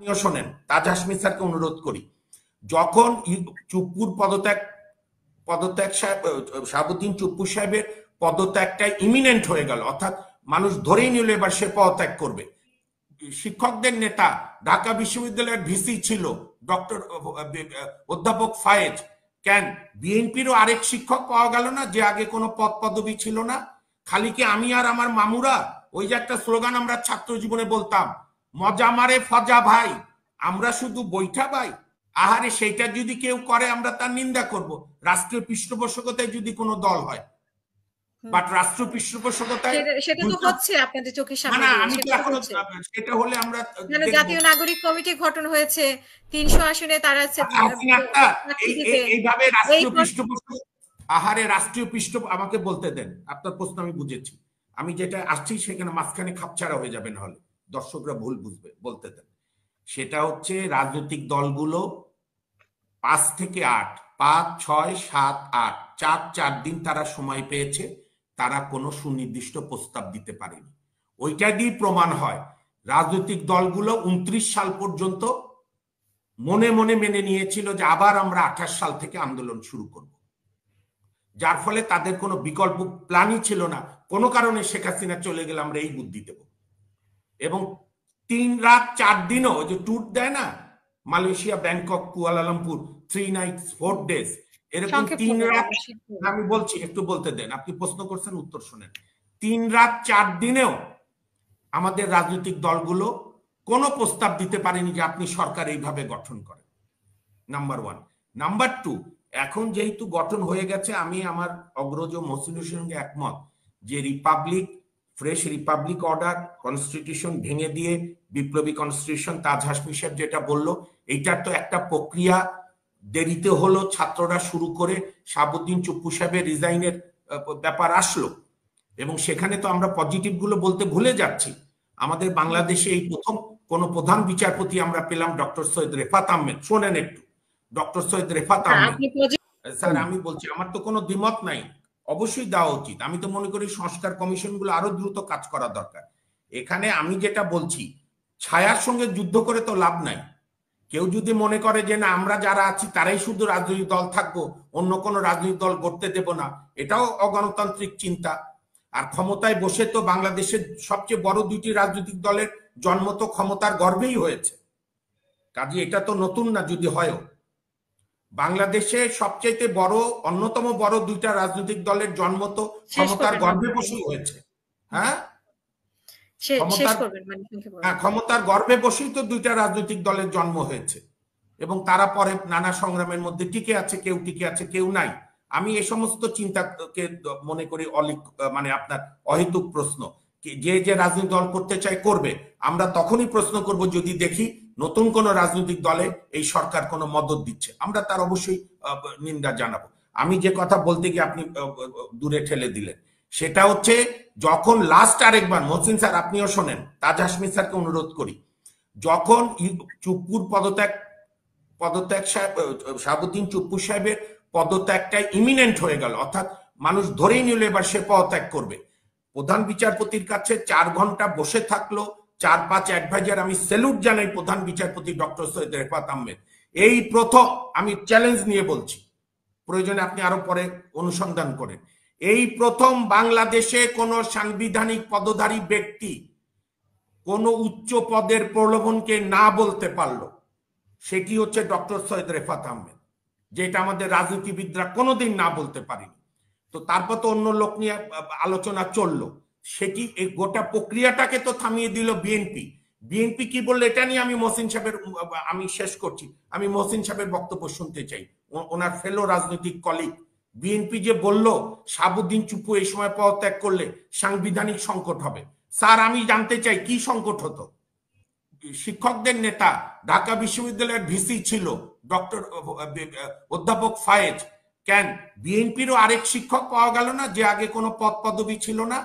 আপনিও শোনেন, তাজ হাসমি স্যারকে অনুরোধ করি, যখন চুপ্পুর পদত্যাগ শাহাবুদ্দিন চুপ্পু সাহেবের পদত্যাগটা ইমিনেন্ট হয়ে গেল, অর্থাৎ মানুষ ধরেই নিল এবার সে পদত্যাগ করবে, শিক্ষকদের নেতা ঢাকা বিশ্ববিদ্যালয়ের ভিসি ছিল ডক্টর অধ্যাপক ফায়েজ, কেন বিএনপিরও আরেক শিক্ষক পাওয়া গেল না যে আগে কোনো পদ পদবি ছিল না? খালি কি আমি আর আমার মামুরা? ওই যে একটা স্লোগান আমরা ছাত্র জীবনে বলতাম, মজা মারে ফজা ভাই, আমরা শুধু বৈঠা ভাই। আহারে, সেইটা যদি কেউ করে আমরা তার নিন্দা করব, রাষ্ট্রীয় পৃষ্ঠপোষকতায় যদি কোনো দল হয়, বাট রাষ্ট্র পৃষ্ঠপোষকতায় সেটা তো হচ্ছে আপনাদের চোখের সামনে। আমি তো এখনো সেটা হলে আমরা জাতীয় নাগরিক কমিটি গঠন হয়েছে 300 আসনে, তারা এইভাবে রাষ্ট্রীয় পৃষ্ঠপোষক, আহারে রাষ্ট্রীয় পৃষ্ঠ, আমাকে বলতে দেন, আপনার প্রশ্ন আমি বুঝেছি, আমি যেটা আসছি সেখানে মাঝখানে খাপছাড়া হয়ে যাবে, না হলে দর্শকরা ভুল বুঝবে, বলতে দেন। সেটা হচ্ছে রাজনৈতিক দলগুলো 5 থেকে 8, 5, 6, 7, 8, 4 দিন তারা সময় পেয়েছে, তারা কোনো সুনির্দিষ্ট প্রস্তাব দিতে পারেনি। ওইটা দিয়ে প্রমাণ হয় রাজনৈতিক দলগুলো 29 সাল পর্যন্ত মনে মনে মেনে নিয়েছিল যে আবার আমরা 28 সাল থেকে আন্দোলন শুরু করব, যার ফলে তাদের কোনো বিকল্প প্ল্যানই ছিল না। কোনো কারণে শেখ হাসিনা চলে গেলে আমরা এই বুদ্ধি দেব, এবং 3 রাত 4 দিনও যে ট্যুর দেয় না, Malaysia, Bangkok, Kuala Lumpur, 3 nights 4 days, এরকম 3 রাত, আমি বলছি একটু বলতে দেন, আপনি প্রশ্ন করছেন উত্তর শুনেন। 3 রাত 4 দিনেও আমাদের রাজনৈতিক দলগুলো কোনো প্রস্তাব দিতে পারেনি যে আপনি সরকার এইভাবে গঠন করেন, নাম্বার 1। নাম্বার 2, এখন যেহেতু গঠন হয়ে গেছে, আমি আমার অগ্রজ মহসিনের সঙ্গে একমত যে ফ্রেশ রিপাবলিক অর্ডার, কনস্টিটিউশন ভেঙে দিয়ে বিপ্লবী কনস্টিটিউশন, তাজ হাসমি সাহেব যেটা বললো, এইটার তো একটা প্রক্রিয়া, দেরিতে হলো, ছাত্ররা শুরু করে শাহাবুদ্দিন চুপ্পু সাহেবের রিজাইনের ব্যাপার আসলো, এবং সেখানে তো আমরা পজিটিভ গুলো বলতে ভুলে যাচ্ছি। আমাদের বাংলাদেশে এই প্রথম কোন প্রধান বিচারপতি আমরা পেলাম ডক্টর সৈয়দ রেফাত আহমেদ। শোনেন একটু, ডক্টর সৈয়দ রেফাত আহমেদ স্যার, আমি বলছি, আমার তো কোনো দ্বিমত নাই, অবশ্যই দেওয়া উচিত। আমি তো মনে করি সংস্কার কমিশন গুলো আরো দ্রুত কাজ করা দরকার। এখানে আমি যেটা বলছি, ছায়ার সঙ্গে যুদ্ধ করে তো লাভ নাই। কেউ যদি মনে করে যে না আমরা যারা আছি তারাই শুধু রাজনৈতিক দল থাকবো, অন্য কোনো রাজনৈতিক দল গড়তে দেব না, এটাও অগণতান্ত্রিক চিন্তা। আর ক্ষমতায় বসে তো বাংলাদেশের সবচেয়ে বড় 2টি রাজনৈতিক দলের জন্ম তো ক্ষমতার গর্ভেই হয়েছে, কাজে এটা তো নতুন না। যদি হয়, বাংলাদেশে সবচেয়ে বড়, অন্যতম বড় 2টা রাজনৈতিক দলের জন্ম তো ক্ষমতার গর্ভে বসেই হয়েছে। হ্যাঁ, ক্ষমতার গর্ভে বসেই তো 2টা রাজনৈতিক দলের জন্ম হয়েছে, এবং তারা পরে নানা সংগ্রামের মধ্যে টিকে আছে, কেউ টিকে আছে, কেউ নাই। আমি এই সমস্ত চিন্তাকে মনে করি মানে আপনার অহেতুক প্রশ্ন। যে যে রাজনৈতিক দল করতে চায় করবে, আমরা তখনই প্রশ্ন করব যদি দেখি নতুন কোন রাজনৈতিক দলে এই সরকার কোনো মদত দিচ্ছে, আমরা তার অবশ্যই নিন্দা জানাবো। আমি যে কথা বলতে গিয়ে আপনি দূরে ঠেলে দিলেন, সেটা হচ্ছে যখন লাস্ট আরেকবার, মহসিন স্যার আপনিও শোনেন, তাজ হাসমি স্যারকে অনুরোধ করি, যখন চুপ্পুর পদত্যাগ শাহাবুদ্দিন চুপ্পু সাহেবের পদত্যাগটা ইমিনেন্ট হয়ে গেল, অর্থাৎ মানুষ ধরেই নিল এবার সে পদত্যাগ করবে, প্রধান বিচারপতির কাছে 4 ঘন্টা বসে থাকলো 4-5 অ্যাডভাইজার। আমি স্যালুট জানাই প্রধান বিচারপতি ডক্টর সৈয়দ রেফাত আহমেদ। এই প্রথম, আমি চ্যালেঞ্জ নিয়ে বলছি, প্রয়োজনে আপনি আরো পরে অনুসন্ধান করেন, এই প্রথম বাংলাদেশে কোন সাংবিধানিক পদধারী ব্যক্তি কোন উচ্চ পদের প্রলোভনকে না বলতে পারলো, সেটি হচ্ছে ডক্টর সৈয়দ রেফাত আহমেদ, যেটা আমাদের রাজনীতিবিদরা কোনোদিন না বলতে পারেনি। তো তারপর তো অন্য লোক নিয়ে আলোচনা চললো, সেটি এই গোটা প্রক্রিয়াটাকে তো থামিয়ে দিল বিএনপি। বিএনপি কি বললো এটা নিয়ে আমি মহসিন সাহেবের, আমি শেষ করছি, আমি মহসিন সাহেবের বক্তব্য শুনতে চাই, ওনার ফেলো রাজনৈতিক কলিগ। বিএনপি যে বলল শাহাবুদ্দিন চুপ্পু এই সময় পদত্যাগ করলে সাংবিধানিক সংকট হবে, স্যার আমি জানতে চাই কি সংকট হতো? শিক্ষকদের নেতা ঢাকা বিশ্ববিদ্যালয়ের ভিসি ছিল ডক্টর অধ্যাপক ফায়েজ, কেন বিএনপিরও আরেক শিক্ষক পাওয়া গেল না যে আগে কোনো পদ পদবি ছিল না?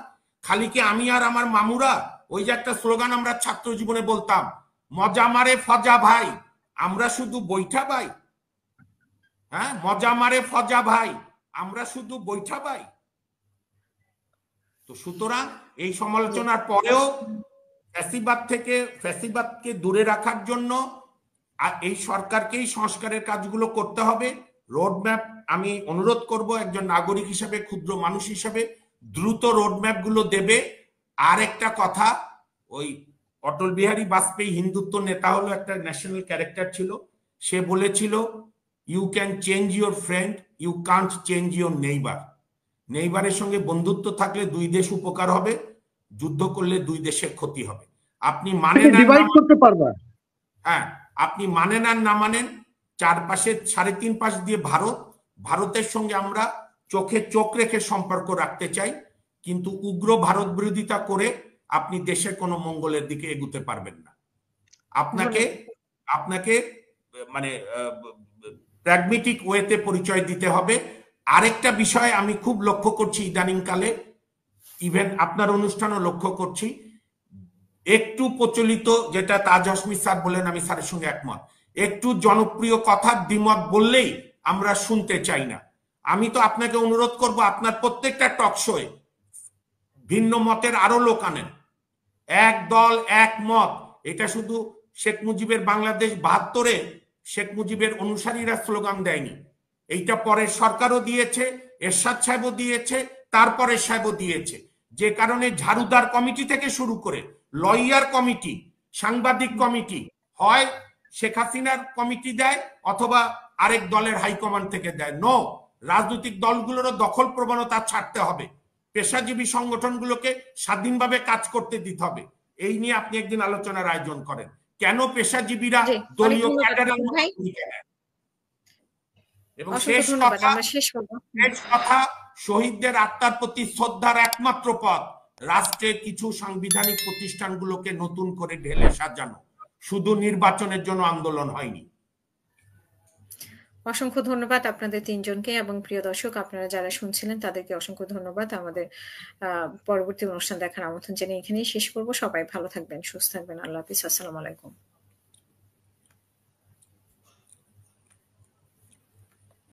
খালি কি আমি আর আমার মামুরা? ওই যে একটা স্লোগান আমরা ছাত্র জীবনে বলতাম, মজা মারে ফজা ভাই, আমরা শুধু বৈঠা ভাই। হ্যাঁ, মজা মারে ফজা ভাই, আমরা শুধু বৈঠা ভাই। তো সুতরাং এই সমালোচনার পরেও ফ্যাসিবাদকে দূরে রাখার জন্য এই সরকারকেই সংস্কারের কাজগুলো করতে হবে। রোডম্যাপ আমি অনুরোধ করব একজন নাগরিক হিসেবে, ক্ষুদ্র মানুষ হিসেবে দ্রুত রোডম্যাপ গুলো দেবে। আর একটা কথা, ওই অটল বিহারী বাজপেয়ী হিন্দুত্ব নেতা হলো, একটা ন্যাশনাল ক্যারেক্টার ছিল। সে বলেছিল, you can change your friend, you can't change your neighbour. নেইবারের সঙ্গে বন্ধুত্ব থাকলে দুই দেশ উপকার হবে, যুদ্ধ করলে দুই দেশের ক্ষতি হবে। আপনি মানেন আর ডিভাইড করতে পারবা। হ্যাঁ, আপনি মানেন আর না মানেন, চারপাশে 3.5 পাশ দিয়ে ভারতের সঙ্গে আমরা চোখে চোখ রেখে সম্পর্ক রাখতে চাই, কিন্তু উগ্র ভারত বিরোধিতা করে আপনি দেশের কোনো মঙ্গলের দিকে এগুতে পারবেন না। আপনাকে মানে প্র্যাগমেটিক ওয়েতে পরিচয় দিতে হবে। আরেকটা বিষয় আমি খুব লক্ষ্য করছি ইদানিং কালে, ইভেন আপনার অনুষ্ঠানও লক্ষ্য করছি, একটু প্রচলিত, যেটা তাজ হাশমি স্যার বলেন, আমি স্যারের সঙ্গে একমত, একটু জনপ্রিয় কথা দ্বিমত বললেই আমরা শুনতে চাই না। আমি তো আপনাকে অনুরোধ করব, আপনার প্রত্যেকটা টক শোয়ে ভিন্ন মতের আরো লোক আনেন। এক দল এক মত, এটা শুধু শেখ মুজিবের বাংলাদেশ 72-এ শেখ মুজিবের অনুসারীরা স্লোগান দেয়নি, এইটা পরের সরকারও দিয়েছে, এরশাদ সাহেবও দিয়েছে, তারপরে সাহেবও দিয়েছে। যে কারণে ঝাড়ুদার কমিটি থেকে শুরু করে লয়ার কমিটি, সাংবাদিক কমিটি, হয় শেখ হাসিনার কমিটি দেয় অথবা আরেক দলের হাইকমান্ড থেকে দেয়। নো, রাজনৈতিক দলগুলোরও দখল প্রবণতা ছাড়তে হবে, পেশাজীবী সংগঠনগুলোকে স্বাধীনভাবে কাজ করতে দিতে হবে। এই নিয়ে আপনি একদিন আলোচনার আয়োজন করেন, কেন পেশাজীবীরা দলীয় ক্যাডারের ভূমিকা নেয়। এবং শেষ কথা, শহীদদের আত্মার প্রতি শ্রদ্ধার একমাত্র পথ রাষ্ট্রের কিছু সাংবিধানিক প্রতিষ্ঠানগুলোকে নতুন করে ঢেলে সাজানো, শুধু নির্বাচনের জন্য আন্দোলন হয়নি। অসংখ্য ধন্যবাদ আপনাদের তিনজনকে, এবং প্রিয় দর্শক আপনারা যারা শুনছিলেন তাদেরকে অসংখ্য ধন্যবাদ। আমাদের পরবর্তী অনুষ্ঠান দেখার আমন্ত্রণ জানিয়ে এখানেই শেষ করব। সবাই ভালো থাকবেন, সুস্থ থাকবেন। আল্লাহ হাফিজ, আসসালামু আলাইকুম।